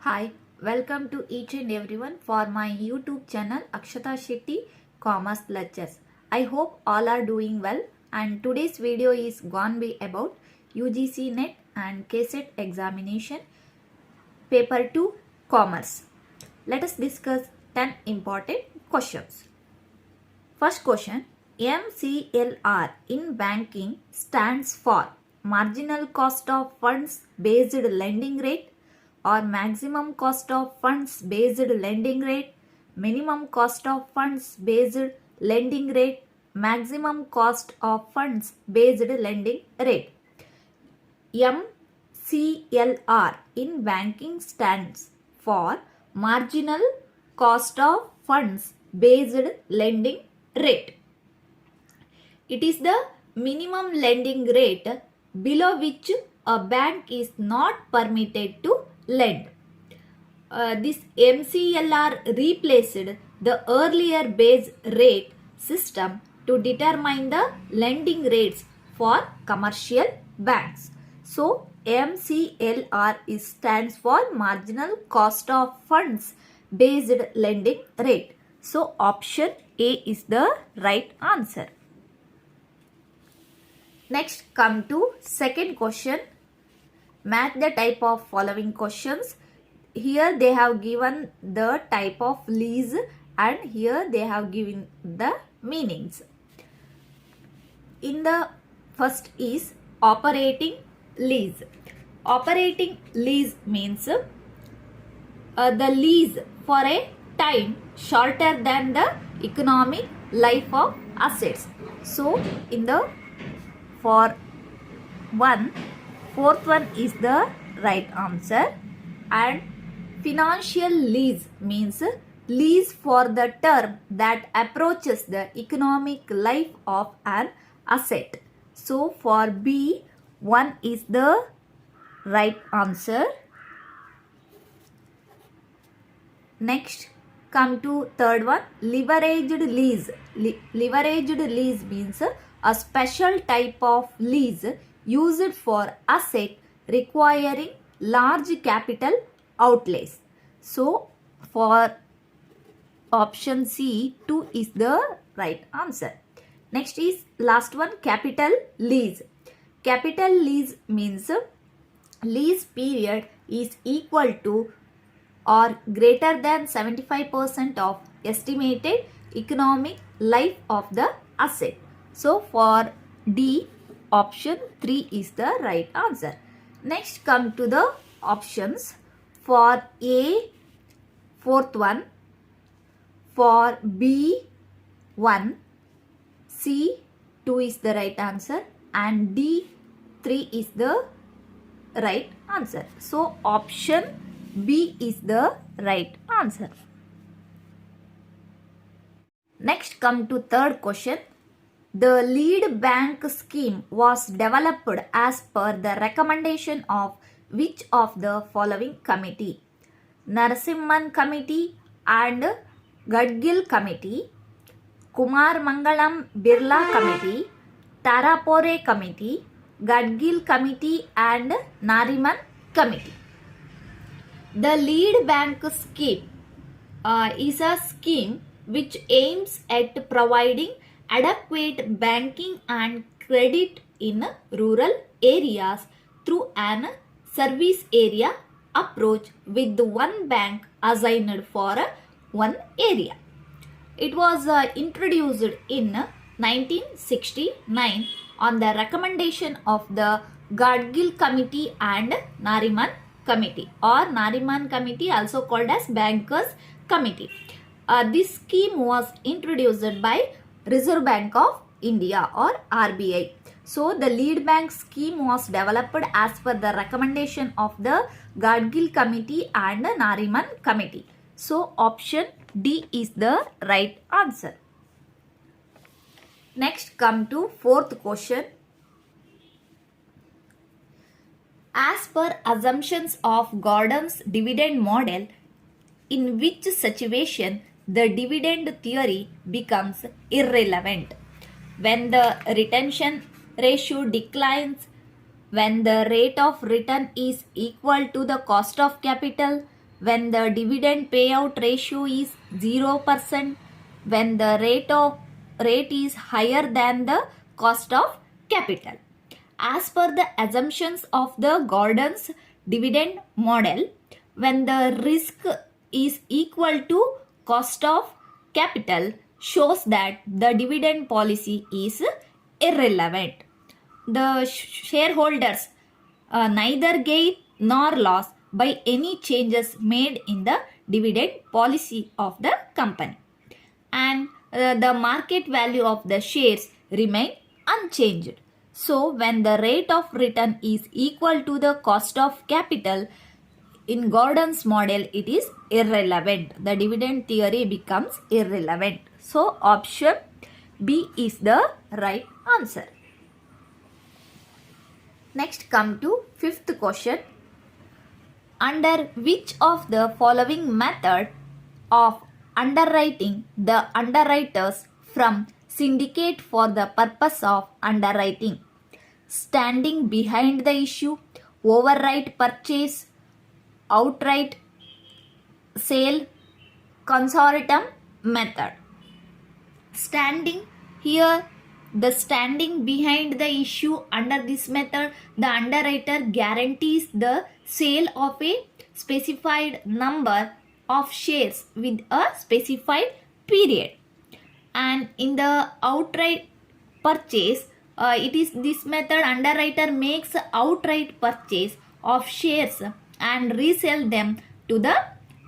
Hi, welcome to each and everyone for my YouTube channel Akshata Shetty Commerce Lectures. I hope all are doing well, and today's video is going to be about UGC NET and kset examination paper 2 Commerce. Let us discuss 10 important questions. First question, MCLR in banking stands for marginal cost of funds based lending rate or maximum cost of funds based lending rate, minimum cost of funds based lending rate, maximum cost of funds based lending rate. MCLR in banking stands for marginal cost of funds based lending rate. It is the minimum lending rate below which a bank is not permitted to lend. This MCLR replaced the earlier base rate system to determine the lending rates for commercial banks. So MCLR stands for marginal cost of funds based lending rate. So option A is the right answer. Next, come to second question. Match the type of following questions. Here they have given the type of lease and here they have given the meanings. In the first is operating lease. Operating lease means the lease for a time shorter than the economic life of assets. So in the fourth one is the right answer. And financial lease means lease for the term that approaches the economic life of an asset. So for B, 1 is the right answer. Next, come to third one, leveraged lease. Leveraged lease means a special type of lease used for asset requiring large capital outlays. So for option C, 2 is the right answer. Next is last one, capital lease. Capital lease means lease period is equal to or greater than 75% of estimated economic life of the asset. So for D, option 3 is the right answer. Next, come to the options. For A, fourth one. For B, 1. C, 2 is the right answer. And D, 3 is the right answer. So option B is the right answer. Next, come to third question. The lead bank scheme was developed as per the recommendation of which of the following committee? Narasimhan Committee and Gadgil Committee, Kumar Mangalam Birla Committee, Tarapore Committee, Gadgil Committee and Nariman Committee. The lead bank scheme is a scheme which aims at providing adequate banking and credit in rural areas through an service area approach with one bank assigned for one area. It was introduced in 1969 on the recommendation of the Gadgil Committee and Nariman Committee, or Nariman Committee, also called as Bankers Committee. This scheme was introduced by Reserve Bank of India or RBI. So the lead bank scheme was developed as per the recommendation of the Gadgil Committee and Nariman Committee. So option D is the right answer. Next, come to fourth question. As per assumptions of Gordon's dividend model, in which situation the dividend theory becomes irrelevant? When the retention ratio declines, when the rate of return is equal to the cost of capital, when the dividend payout ratio is 0%, when the rate is higher than the cost of capital. As per the assumptions of the Gordon's dividend model, when the risk is equal to cost of capital, shows that the dividend policy is irrelevant. The shareholders neither gain nor loss by any changes made in the dividend policy of the company, and the market value of the shares remain unchanged. So when the rate of return is equal to the cost of capital, in Gordon's model it is irrelevant. The dividend theory becomes irrelevant. So option B is the right answer. Next, come to fifth question. Under which of the following method of underwriting the underwriters from syndicate for the purpose of underwriting? Standing behind the issue, override purchase, outright sale, consortium method. Standing here, the standing behind the issue under this method, the underwriter guarantees the sale of a specified number of shares with a specified period. And in the outright purchase, it is this method, underwriter makes outright purchase of shares and resell them to the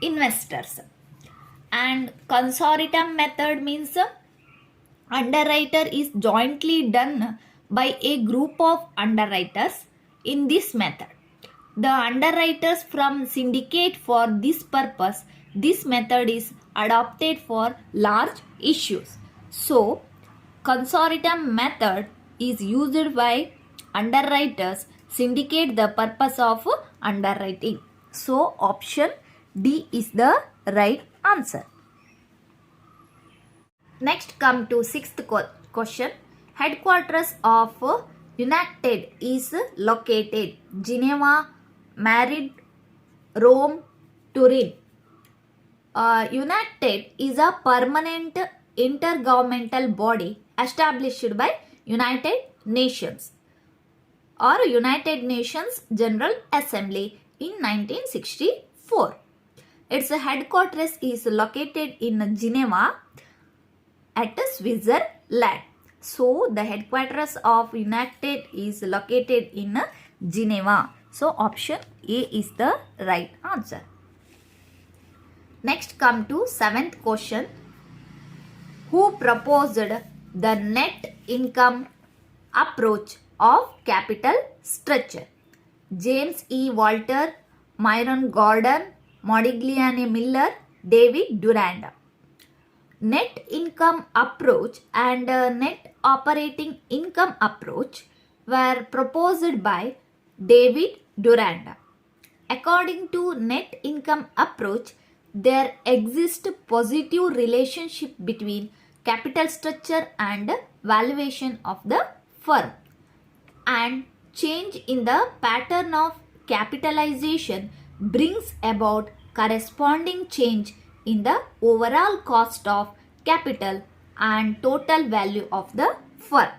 investors. And consortium method means underwriter is jointly done by a group of underwriters. In this method, the underwriters from syndicate for this purpose. This method is adopted for large issues. So, consortium method is used by underwriters syndicate the purpose of underwriting. So, option D is the right answer. Next, come to sixth question. Headquarters of United is located Geneva, Madrid, Rome, Turin. United is a permanent intergovernmental body established by United Nations or United Nations General Assembly in 1964. Its headquarters is located in Geneva at Switzerland. So, the headquarters of United is located in Geneva. So, option A is the right answer. Next, come to seventh question. Who proposed the net income approach of capital structure? James E. Walter, Myron Gordon, Modigliani Miller, David Durand. Net income approach and net operating income approach were proposed by David Durand. According to net income approach, there exists positive relationship between capital structure and valuation of the firm, and change in the pattern of capitalization brings about corresponding change in the overall cost of capital and total value of the firm.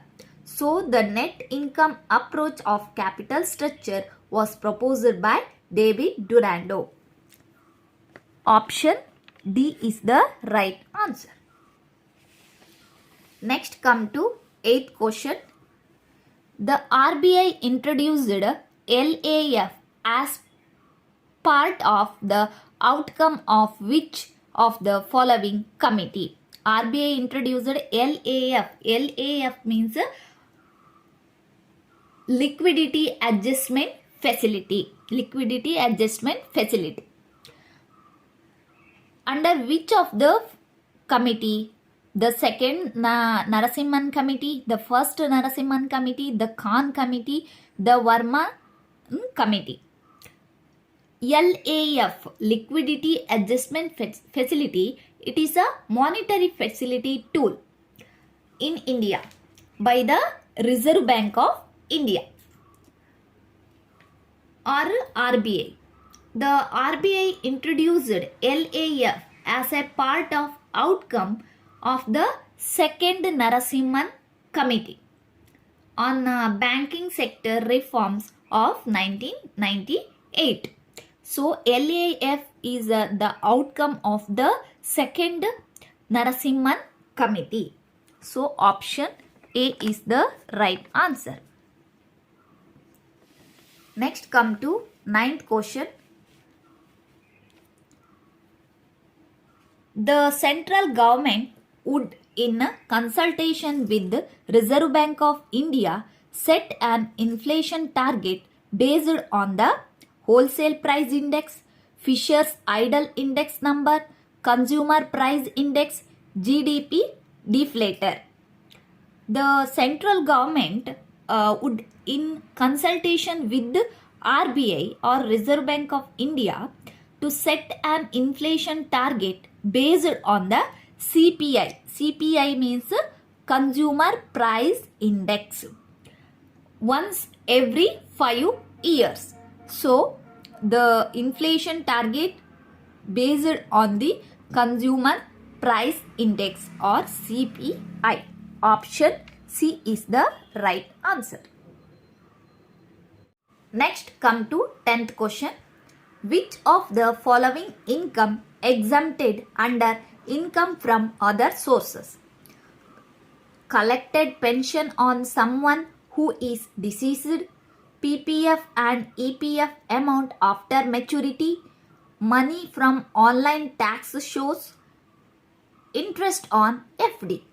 So, the net income approach of capital structure was proposed by David Durand. Option D is the right answer. Next, come to 8th question. The RBI introduced LAF as part of the outcome of which of the following committee? RBI introduced LAF. LAF means liquidity adjustment facility. Liquidity adjustment facility. Under which of the committee? The second Narasimhan committee, the first Narasimhan committee, the Khan committee, the Verma committee. LAF, liquidity adjustment facility, it is a monetary facility tool in India by the Reserve Bank of India or RBI. The RBI introduced LAF as a part of outcome of the second Narasimhan Committee on banking sector reforms of 1998. So LAF is the outcome of the second Narasimhan Committee. So option A is the right answer. Next come to 9th question. The central government would, in consultation with the Reserve Bank of India, set an inflation target based on the wholesale price index, Fisher's idle index number, consumer price index, GDP deflator. The central government would, in consultation with the RBI or Reserve Bank of India, to set an inflation target based on the CPI. CPI means Consumer Price Index. Once every 5 years. So, the inflation target based on the Consumer Price Index or CPI. Option C is the right answer. Next come to 10th question. Which of the following income exempted under income from other sources? Collected pension on someone who is deceased, PPF and EPF amount after maturity, money from online tax shows, interest on FD.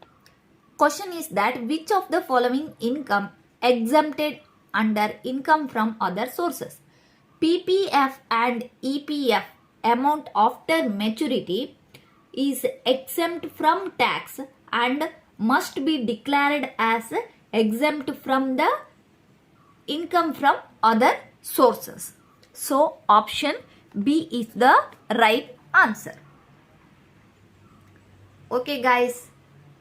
Question is that which of the following income exempted under income from other sources? PPF and EPF amount after maturity is exempt from tax and must be declared as exempt from the income from other sources. So option B is the right answer. Okay guys,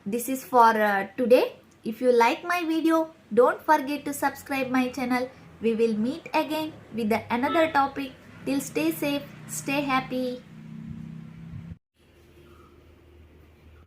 this is for today. If you like my video, don't forget to subscribe my channel. We will meet again with another topic. Till stay safe, stay happy.